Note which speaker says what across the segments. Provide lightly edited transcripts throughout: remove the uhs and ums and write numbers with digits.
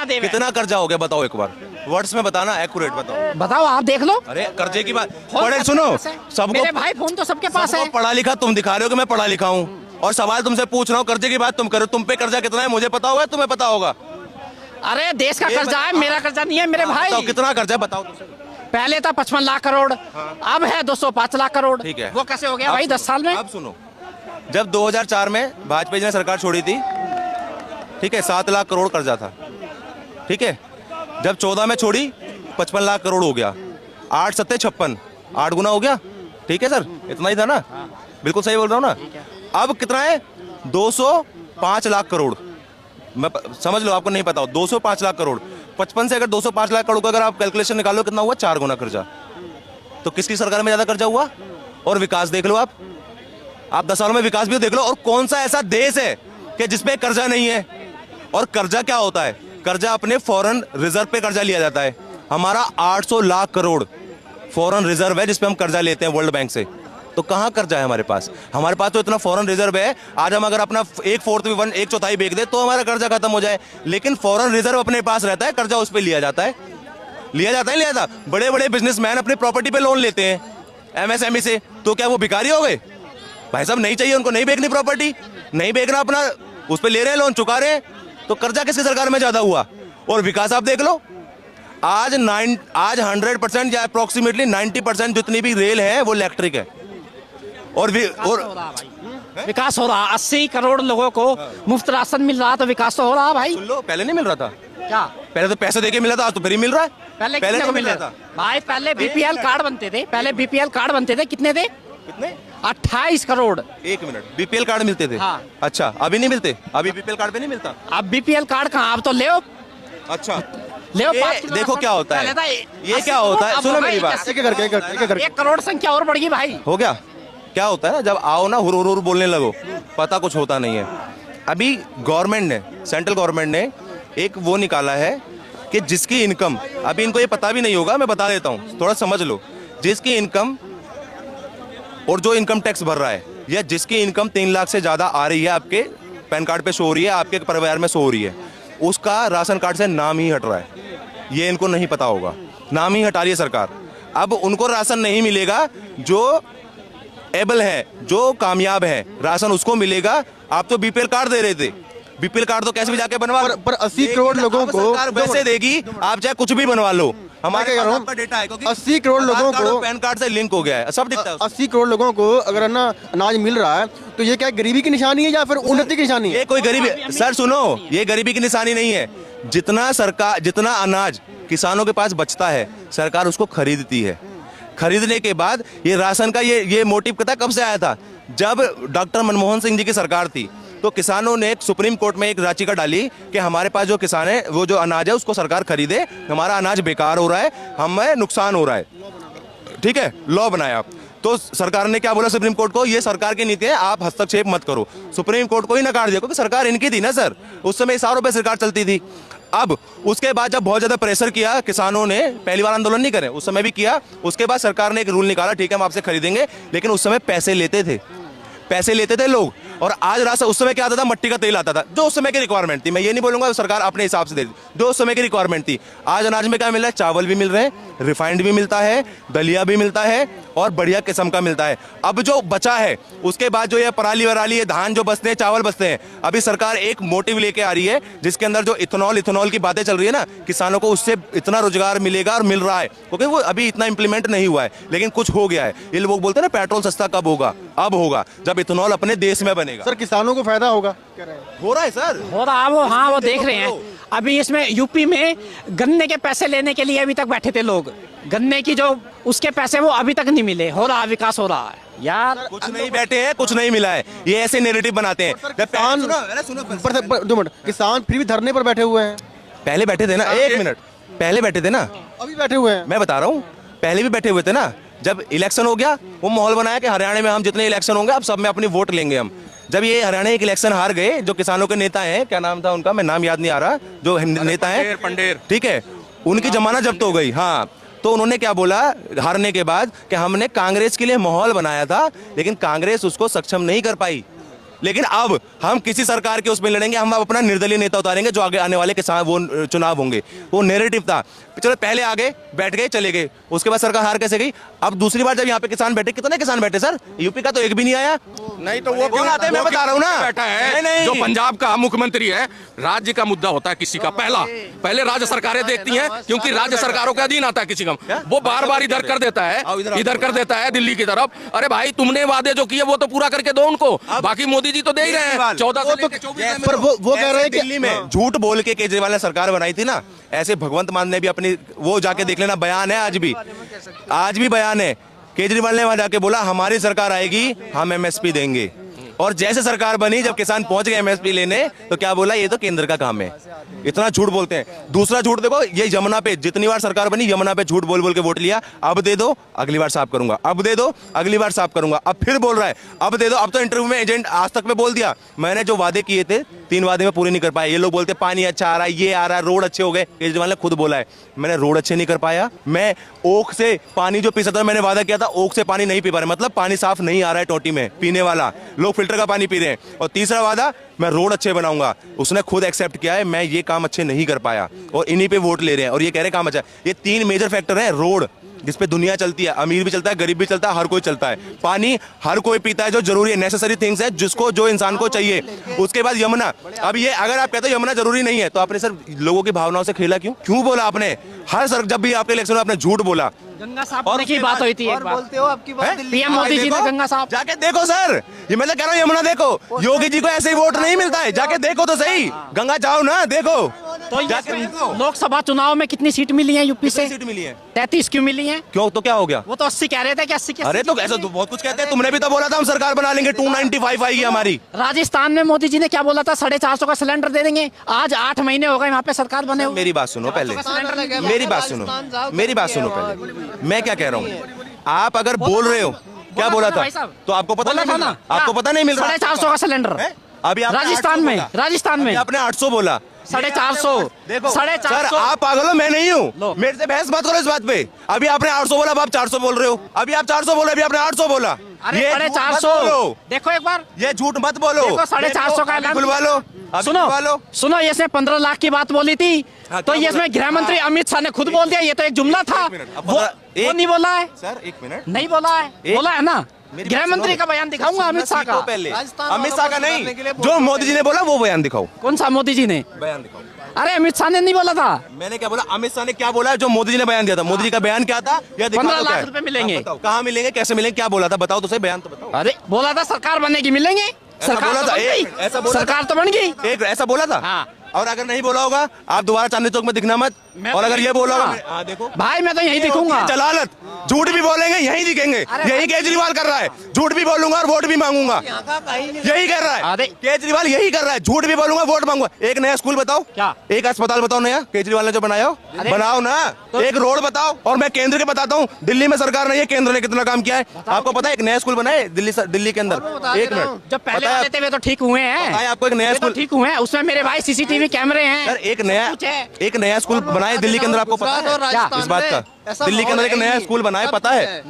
Speaker 1: महादेव है।
Speaker 2: कितना कर्जा हो गया बताओ एक बार, वर्ड्स में बताना, एक्यूरेट बताओ।
Speaker 1: बताओ, आप देख लो।
Speaker 2: अरे कर्जे की बात पढ़े सुनो, सबको
Speaker 1: मेरे भाई फोन तो सबके पास है।
Speaker 2: पढ़ा लिखा तुम दिखा रहे हो कि मैं पढ़ा लिखा हूँ, और सवाल तुमसे पूछ रहा हूँ, कर्जे की बात तुम करो। तुम पे कर्जा कितना है मुझे पता होगा, तुम्हें पता होगा?
Speaker 1: अरे देश का कर्जा है, मेरा कर्जा नहीं है मेरे भाई।
Speaker 2: बताओ कितना कर्जा बताओ।
Speaker 1: पहले था 55 लाख करोड़, अब है 205 लाख करोड़।
Speaker 2: ठीक है,
Speaker 1: वो कैसे हो गया भाई 10 साल में?
Speaker 2: अब सुनो, जब 2004 में भाजपा जी ने सरकार छोड़ी थी, ठीक है, 7 लाख करोड़ कर्जा था। ठीक है, जब 14 में छोड़ी 55 लाख करोड़ हो गया, 8 सत्ते 56, 8 गुना हो गया। ठीक है सर, इतना ही था ना? बिल्कुल सही बोल रहा हूँ ना? अब कितना है? 205 लाख करोड़। मैं समझ लो, आपको नहीं पता हो, 205 लाख करोड़। 55 से अगर 205 लाख करोड़ का अगर आप कैलकुलेशन निकालो, कितना हुआ? 4 गुना कर्जा। तो किसकी सरकार में ज्यादा कर्जा हुआ? और विकास देख लो आप 10 सालों में विकास भी देख लो। और कौन सा ऐसा देश है कि जिसपे कर्जा नहीं है? और कर्जा क्या होता है? कर्जा अपने फॉरेन रिजर्व पे कर्जा लिया जाता है। हमारा 800 लाख करोड़ फॉरेन रिजर्व है जिसपे हम कर्जा लेते हैं वर्ल्ड बैंक से। तो कहाँ कर्जा है हमारे पास? हमारे पास तो इतना फॉरेन रिजर्व है, आज हम अगर अपना 1/4 भी 1/4 बेच दे तो हमारा कर्जा खत्म हो जाए। लेकिन फॉरेन रिजर्व अपने पास रहता है, कर्जा उस पर लिया जाता है। लिया जाता। बड़े बड़े बिजनेसमैन अपनी प्रॉपर्टी पे लोन लेते हैं एमएसएमई से, तो क्या वो भिखारी हो गए? भाई साहब नहीं चाहिए उनको, नहीं बेचनी प्रॉपर्टी, नहीं बेचना, अपना उस पर ले रहे हैं लोन, चुका रहे हैं। तो कर्जा किसकी सरकार में ज्यादा हुआ? और विकास आप देख लो, आज 100% या अप्रोक्सीमेटली 90% जितनी भी रेल है वो इलेक्ट्रिक है। और
Speaker 1: विकास हो रहा, 80 करोड़ लोगों को मुफ्त राशन मिल रहा, तो विकास तो हो रहा भाई।
Speaker 2: सुन लो, पहले नहीं मिल रहा था
Speaker 1: क्या?
Speaker 2: पहले तो पैसे देके मिला था, आज तो फ्री मिल रहा है।
Speaker 1: पहले
Speaker 2: नहीं
Speaker 1: मिल रहा था भाई, पहले बीपीएल कार्ड बनते थे, पहले बीपीएल कार्ड बनते थे, कितने थे?
Speaker 2: कितने?
Speaker 1: 28 करोड़।
Speaker 2: एक मिनट, बीपीएल कार्ड मिलते थे?
Speaker 1: हाँ।
Speaker 2: अच्छा, अभी नहीं मिलते? अभी बीपीएल कार्ड पे नहीं मिलता?
Speaker 1: अब बीपीएल कार्ड कहाँ, अब तो ले
Speaker 2: अच्छा,
Speaker 1: ले
Speaker 2: देखो क्या होता है, ये क्या होता है, सुनो मेरी बात,
Speaker 1: 1 करोड़ संख्या और बढ़ गई भाई।
Speaker 2: हो गया। क्या होता है ना, जब आओ ना हुर हुर बोलने लगो, पता कुछ होता नहीं है। अभी गवर्नमेंट ने, सेंट्रल गवर्नमेंट ने एक वो निकाला है कि जिसकी इनकम, अभी इनको ये पता भी नहीं होगा, मैं बता देता हूँ, थोड़ा समझ लो। जिसकी इनकम और जो इनकम टैक्स भर रहा है, या जिसकी इनकम 3 लाख से ज्यादा आ रही है, आपके पैन कार्ड पे शो हो रही है, आपके परिवार में शो हो रही है, उसका राशन कार्ड से नाम ही हट रहा है। ये इनको नहीं पता होगा, नाम ही हटा रही है सरकार। अब उनको राशन नहीं मिलेगा, जो एबल है, जो कामयाब है, राशन उसको मिलेगा। आप तो बीपीएल कार्ड दे रहे थे, बीपीएल कार्ड तो कैसे भी जाके बनवा,
Speaker 3: पर 80 करोड़ लोगों को
Speaker 2: सरकार वैसे देगी, आप चाहे कुछ भी बनवा लो। हमारे पास आपका डेटा है, क्योंकि
Speaker 3: 80 करोड़ लोगों को
Speaker 2: पैन कार्ड से लिंक हो गया है, सब दिखता है।
Speaker 3: 80 करोड़ लोगों को अगर ना अनाज मिल रहा है, तो ये क्या गरीबी की निशानी है या फिर उन्नति की निशानी है?
Speaker 2: ये कोई गरीबी, सर सुनो, ये गरीबी की निशानी नहीं है। जितना अनाज किसानों के पास बचता है, सरकार उसको खरीदती है। खरीदने के बाद ये राशन का ये मोटिव पता कब से आया था? जब डॉक्टर मनमोहन सिंह जी की सरकार थी, तो किसानों ने सुप्रीम कोर्ट में एक याचिका डाली कि हमारे पास जो किसान है, वो जो अनाज है उसको सरकार खरीदे, हमारा अनाज बेकार हो रहा है, हमें नुकसान हो रहा है। ठीक है, लॉ बनाया। तो सरकार ने क्या बोला सुप्रीम कोर्ट को? ये सरकार की नीति है, आप हस्तक्षेप मत करो। सुप्रीम कोर्ट को ही नकार दिया, क्योंकि सरकार इनकी थी ना सर, उस समय सारों पे सरकार चलती थी। अब उसके बाद जब बहुत ज्यादा प्रेशर किया किसानों ने, पहली बार आंदोलन नहीं करे, उस समय भी किया, उसके बाद सरकार ने एक रूल निकाला, ठीक है हम आपसे खरीदेंगे, लेकिन उस समय पैसे लेते थे लोग। और आज राशन, उस समय क्या आता था? मट्टी का तेल आता था, जो उस समय की रिक्वायरमेंट थी। मैं ये नहीं बोलूंगा सरकार अपने हिसाब से दे दी, जो उस समय की रिक्वायरमेंट थी। आज अनाज में क्या मिल रहा है? चावल भी मिल रहे हैं, रिफाइंड भी मिलता है, दलिया भी मिलता है, और बढ़िया किस्म का मिलता है। अब जो बचा है, उसके बाद जो ये पराली वराली, ये धान जो बचते हैं, चावल बचते हैं, अभी सरकार एक मोटिव लेके आ रही है, जिसके अंदर जो इथेनॉल की बातें चल रही है ना, किसानों को उससे इतना रोजगार मिलेगा, और मिल रहा है, क्योंकि वो अभी इतना इंप्लीमेंट नहीं हुआ है, लेकिन कुछ हो गया है। ये लोग बोलते हैं ना पेट्रोल सस्ता कब होगा? अब होगा, जब इथेनॉल अपने देश में बनेगा।
Speaker 3: सर किसानों को फायदा होगा?
Speaker 2: हो रहा है सर,
Speaker 1: हो रहा, वो हाँ वो देख रहे हैं। अभी इसमें यूपी में गन्ने के पैसे लेने के लिए अभी तक बैठे थे लोग, गन्ने की जो उसके पैसे वो अभी तक नहीं मिले। हो रहा, विकास हो रहा है यार।
Speaker 2: कुछ नहीं बैठे हैं, कुछ नहीं मिला है, ये ऐसे नैरेटिव बनाते हैं।
Speaker 3: किसान फिर भी धरने पर बैठे हुए हैं।
Speaker 2: पहले बैठे थे ना, एक मिनट, पहले बैठे थे ना,
Speaker 3: अभी बैठे हुए हैं।
Speaker 2: मैं बता रहा हूँ, पहले भी बैठे हुए थे ना। जब इलेक्शन हो गया, वो माहौल बनाया कि हरियाणा में हम जितने इलेक्शन होंगे, अब सब में अपनी वोट लेंगे हम। जब ये हरियाणा एक इलेक्शन हार गए, जो किसानों के नेता हैं, क्या नाम था उनका, मैं नाम याद नहीं आ रहा, जो नेता है पंडेर, ठीक है, उनकी जमानत जब्त हो गई। हाँ, तो उन्होंने क्या बोला हारने के बाद कि हमने कांग्रेस के लिए माहौल बनाया था, लेकिन कांग्रेस उसको सक्षम नहीं कर पाई। लेकिन अब हम किसी सरकार के उसमें लड़ेंगे, हम अब अपना निर्दलीय नेता उतारेंगे जो आगे आने वाले किसान वो चुनाव होंगे। वो नैरेटिव था, चलो पहले आगे बैठ गए चले गए, उसके बाद सरकार हार कैसे गई। अब दूसरी बार जब यहाँ पे किसान बैठे, कितने किसान बैठे सर, यूपी का तो एक भी नहीं आया।
Speaker 4: नहीं तो वो
Speaker 2: क्यों आते हैं, मैं बता रहा हूँ ना।
Speaker 4: बैठा है
Speaker 2: नहीं।
Speaker 4: जो पंजाब का मुख्यमंत्री है, राज्य का मुद्दा होता है किसी का पहले राज्य सरकारें देखती हैं, क्योंकि राज्य सरकारों के अधीन आता है किसी का, वो बार बार इधर कर देता है, इधर कर देता है दिल्ली की तरफ। अरे भाई तुमने वादे जो किए वो तो पूरा करके दो उनको, बाकी मोदी जी तो दे ही रहे हैं 14 से लेकर 24
Speaker 3: पर वो कह रहे हैं कि
Speaker 2: दिल्ली में झूठ बोल के केजरीवाल ने सरकार बनाई थी ना, ऐसे भगवंत मान ने भी अपनी वो जाके देख लेना, बयान है आज भी बयान है। केजरीवाल ने वहां जाके बोला हमारी सरकार आएगी हम एमएसपी देंगे, और जैसे सरकार बनी जब किसान पहुंच गए एमएसपी लेने तो क्या बोला, ये तो केंद्र का काम है। इतना झूठ बोलते हैं। दूसरा झूठ देखो, ये यमुना पे जितनी बार सरकार बनी यमुना पे झूठ बोल बोल के वोट लिया, अब दे दो अगली बार साफ करूंगा, अब दे दो अगली बार साफ करूंगा, अब फिर बोल रहा है अब दे दो। अब तो इंटरव्यू में एजेंट आज तक में बोल दिया मैंने जो वादे किए थे 3 वादे में पूरे नहीं कर पाए। ये लोग बोलते पानी अच्छा आ रहा है, ये आ रहा है, रोड अच्छे हो गए। केजरीवाल ने खुद बोला है मैंने रोड अच्छे नहीं कर पाया, मैं ओख से पानी जो पी सकता था, मैंने वादा किया था ओख से पानी नहीं पी पा रहे, मतलब पानी साफ नहीं आ रहा है टोटी में पीने वाला, लोग फिल्टर का पानी पी रहे हैं। और तीसरा वादा मैं रोड अच्छे बनाऊंगा, उसने खुद एक्सेप्ट किया है मैं ये काम अच्छे नहीं कर पाया, और इन्हीं पे वोट ले रहे हैं और ये कह रहे हैं काम अच्छा। ये 3 मेजर फैक्टर है, रोड जिसपे दुनिया चलती है, अमीर भी चलता है गरीब भी चलता है, हर कोई चलता है। पानी हर कोई पीता है, जो जरूरी है, नेसेसरी थिंग्स है जिसको जो इंसान को चाहिए। उसके बाद यमुना, अब ये अगर आप कहते हो यमुना जरूरी नहीं है तो आपने सर लोगों की भावनाओं से खेला क्यों बोला आपने? हर सर जब भी आपके इलेक्शन में आपने झूठ बोला।
Speaker 1: गंगा साफ होने की बात हुई थी एक बार,
Speaker 3: बोलते हो आपकी बात दिल्ली
Speaker 1: पीएम मोदी जी ने गंगा साफ।
Speaker 2: जाके देखो सर, ये मैं तो कह रहा हूँ यमुना देखो, योगी जी को ऐसे ही वोट नहीं मिलता है, जाके देखो तो सही, गंगा जाओ ना देखो।
Speaker 1: तो लोकसभा चुनाव में कितनी सीट मिली है यूपी से?
Speaker 2: सीट मिली है
Speaker 1: 33 क्यों मिली है?
Speaker 2: क्यों, तो क्या हो गया?
Speaker 1: वो तो 80 कह रहे थे कि 80 के
Speaker 2: अरे तो ऐसा तो बहुत कुछ कहते हैं, तुमने भी तो बोला था हम सरकार बना लेंगे, 295 आएगी हमारी।
Speaker 1: राजस्थान में मोदी जी ने क्या बोला था, 450 का सिलेंडर दे देंगे। आज 8 महीने हो गए वहाँ पे सरकार बने हुए।
Speaker 2: मेरी बात सुनो पहले, मेरी बात सुनो पहले, मैं क्या कह रहा हूँ। आप अगर बोल रहे हो क्या बोला था तो आपको पता नहीं ना, आपको पता नहीं मिल रहा।
Speaker 1: 450 का सिलेंडर
Speaker 2: अभी
Speaker 1: राजस्थान में
Speaker 2: आपने 800 बोला,
Speaker 1: 450।
Speaker 2: देखो
Speaker 1: 450
Speaker 2: सर, आप पागल हो, मैं नहीं हूँ, मेरे से बहस मत करो इस बात पे। अभी आपने 800 बोला, अब आप 400 बोल रहे हो। अभी आप 400 बोले, अभी आपने 800 बोला।
Speaker 1: अरे
Speaker 2: ये
Speaker 1: 450 देखो एक बार,
Speaker 2: ये झूठ मत बोलो।
Speaker 1: 450 का ऐलान
Speaker 2: खुलवा लो,
Speaker 1: सुनो ये इसने 15 लाख की बात बोली थी, तो ये इसमें गृह मंत्री अमित शाह ने खुद बोल दिया, ये तो एक जुमला था। वो नहीं बोला है
Speaker 2: सर, 1 मिनट
Speaker 1: नहीं बोला है, बोला है ना। गृह मंत्री का बयान दिखाऊंगा अमित शाह का,
Speaker 2: पहले अमित शाह का नहीं, जो मोदी जी ने बोला वो बयान दिखाओ।
Speaker 1: कौन सा मोदी जी ने
Speaker 2: बयान दिखाओ?
Speaker 1: अरे अमित शाह ने नहीं बोला था।
Speaker 2: मैंने क्या बोला, अमित शाह ने क्या बोला है, जो मोदी जी ने बयान दिया था। मोदी जी का बयान क्या था, या
Speaker 1: 15 लाख रुपए मिलेंगे।
Speaker 2: कहाँ मिलेंगे, कैसे मिलेंगे, क्या बोला था, बताओ तो सही, बयान तो बताओ।
Speaker 1: अरे बोला था सरकार बनेगी मिलेंगे, सरकार
Speaker 2: बोला
Speaker 1: तो
Speaker 2: था,
Speaker 1: बन गई,
Speaker 2: ऐसा बोला
Speaker 1: सरकार तो बन गई।
Speaker 2: एक ऐसा बोला था।
Speaker 1: हाँ।
Speaker 2: और अगर नहीं बोला होगा आप दोबारा चांदनी चौक में दिखना मत, और अगर ये बोला होगा देखो
Speaker 1: भाई मैं तो यही दिखूंगा।
Speaker 2: जलालत, झूठ भी बोलेंगे यहीं दिखेंगे। यही केजरीवाल कर रहा है, झूठ भी बोलूंगा और वोट भी मांगूंगा, यही कर रहा है केजरीवाल, यही कर रहा है, झूठ भी बोलूंगा वोट मांगूंगा। एक नया स्कूल बताओ,
Speaker 1: क्या
Speaker 2: एक अस्पताल बताओ नया केजरीवाल ने जो बनाया हो, बनाओ ना। एक रोड बताओ, और मैं केंद्र के बताता हूँ, दिल्ली में सरकार नहीं है, केंद्र ने कितना काम किया है आपको पता है? एक नया स्कूल बनाए दिल्ली के अंदर। 1 मिनट,
Speaker 1: जब पहले वाले थे वे तो ठीक हुए हैं,
Speaker 2: आपको एक नया स्कूल
Speaker 1: ठीक हुए हैं, उसमें मेरे भाई सीसीटीवी कैमरे हैं।
Speaker 2: एक नया स्कूल बनाए दिल्ली के अंदर, आपको पता है इस बात का? दिल्ली के अंदर एक नया स्कूल बनाया, पता है?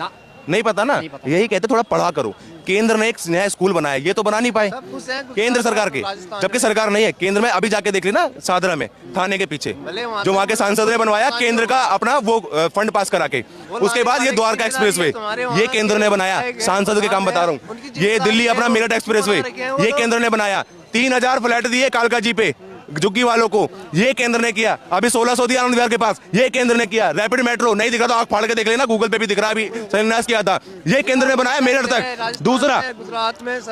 Speaker 2: नहीं पता ना, यही कहते थोड़ा पढ़ा करो। केंद्र ने एक नया स्कूल बनाया, ये तो बना नहीं पाए केंद्र सरकार के, जबकि सरकार नहीं है केंद्र में। अभी जाके देख लेना सादरा में थाने के पीछे, जो वहाँ के सांसद ने बनवाया केंद्र का अपना वो फंड पास करा के। उसके बाद ये द्वारका एक्सप्रेसवे ये केंद्र ने बनाया, सांसद के काम बता रहा हूँ। ये दिल्ली अपना मेरठ एक्सप्रेसवे ये केंद्र ने बनाया। 3000 फ्लैट दिए कालका जी पे झुग्गी वालों को, ये केंद्र ने किया। अभी 1600 दिया आनंद विहार के पास, ये केंद्र ने किया। रैपिड मेट्रो नहीं दिख रहा तो आंख फाड़ के देख लेना, गूगल पे भी दिख रहा है, अभी शिलान्यास किया था, ये केंद्र ने बनाया मेरठ तक। दूसरा,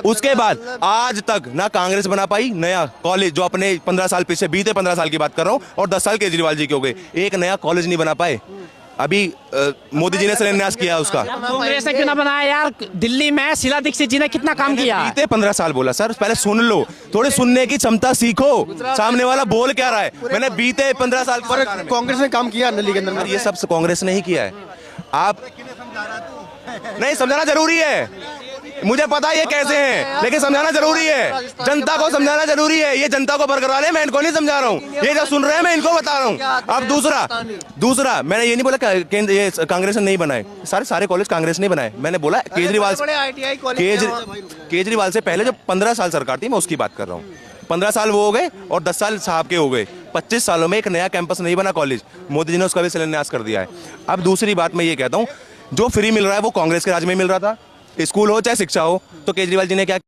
Speaker 2: उसके बाद आज तक ना कांग्रेस बना पाई नया कॉलेज, जो अपने 15 साल पीछे बीते 15 साल की बात कर रहा हूँ, और 10 साल केजरीवाल जी के हो गए, एक नया कॉलेज नहीं बना पाए। अभी मोदी जी ने शिलान्यास किया उसका।
Speaker 1: कांग्रेस ने क्यों ना बनाया यार? दिल्ली में शीला दीक्षित जी ने कितना काम किया।
Speaker 2: बीते 15 साल बोला सर, पहले सुन लो, थोड़ी सुनने की क्षमता सीखो, सामने वाला बोल क्या रहा है। मैंने बीते 15 साल
Speaker 3: पर कांग्रेस ने काम किया दिल्ली के अंदर में,
Speaker 2: ये सब कांग्रेस ने ही किया है। आप नहीं समझाना जरूरी है, मुझे पता है ये कैसे हैं, लेकिन समझाना जरूरी है, जनता को समझाना जरूरी है। ये जनता को बरकरार है, मैं इनको नहीं समझा रहा हूँ, ये जो सुन रहे हैं मैं इनको बता रहा हूँ। अब दूसरा मैंने ये नहीं बोला केंद्र ये कांग्रेस ने नहीं बनाए, सारे कॉलेज कांग्रेस ने बनाए। मैंने बोला केजरीवाल से पहले जो 15 साल सरकार थी मैं उसकी बात कर रहा हूँ। 15 साल वो हो गए और 10 साल साहब के हो गए। 25 सालों में एक नया कैंपस नहीं बना कॉलेज, मोदी जी ने उसका भी शिलान्यास कर दिया है। अब दूसरी बात मैं ये कहता हूँ, जो फ्री मिल रहा है वो कांग्रेस के राज में मिल रहा था, स्कूल हो चाहे शिक्षा हो। तो केजरीवाल जी ने क्या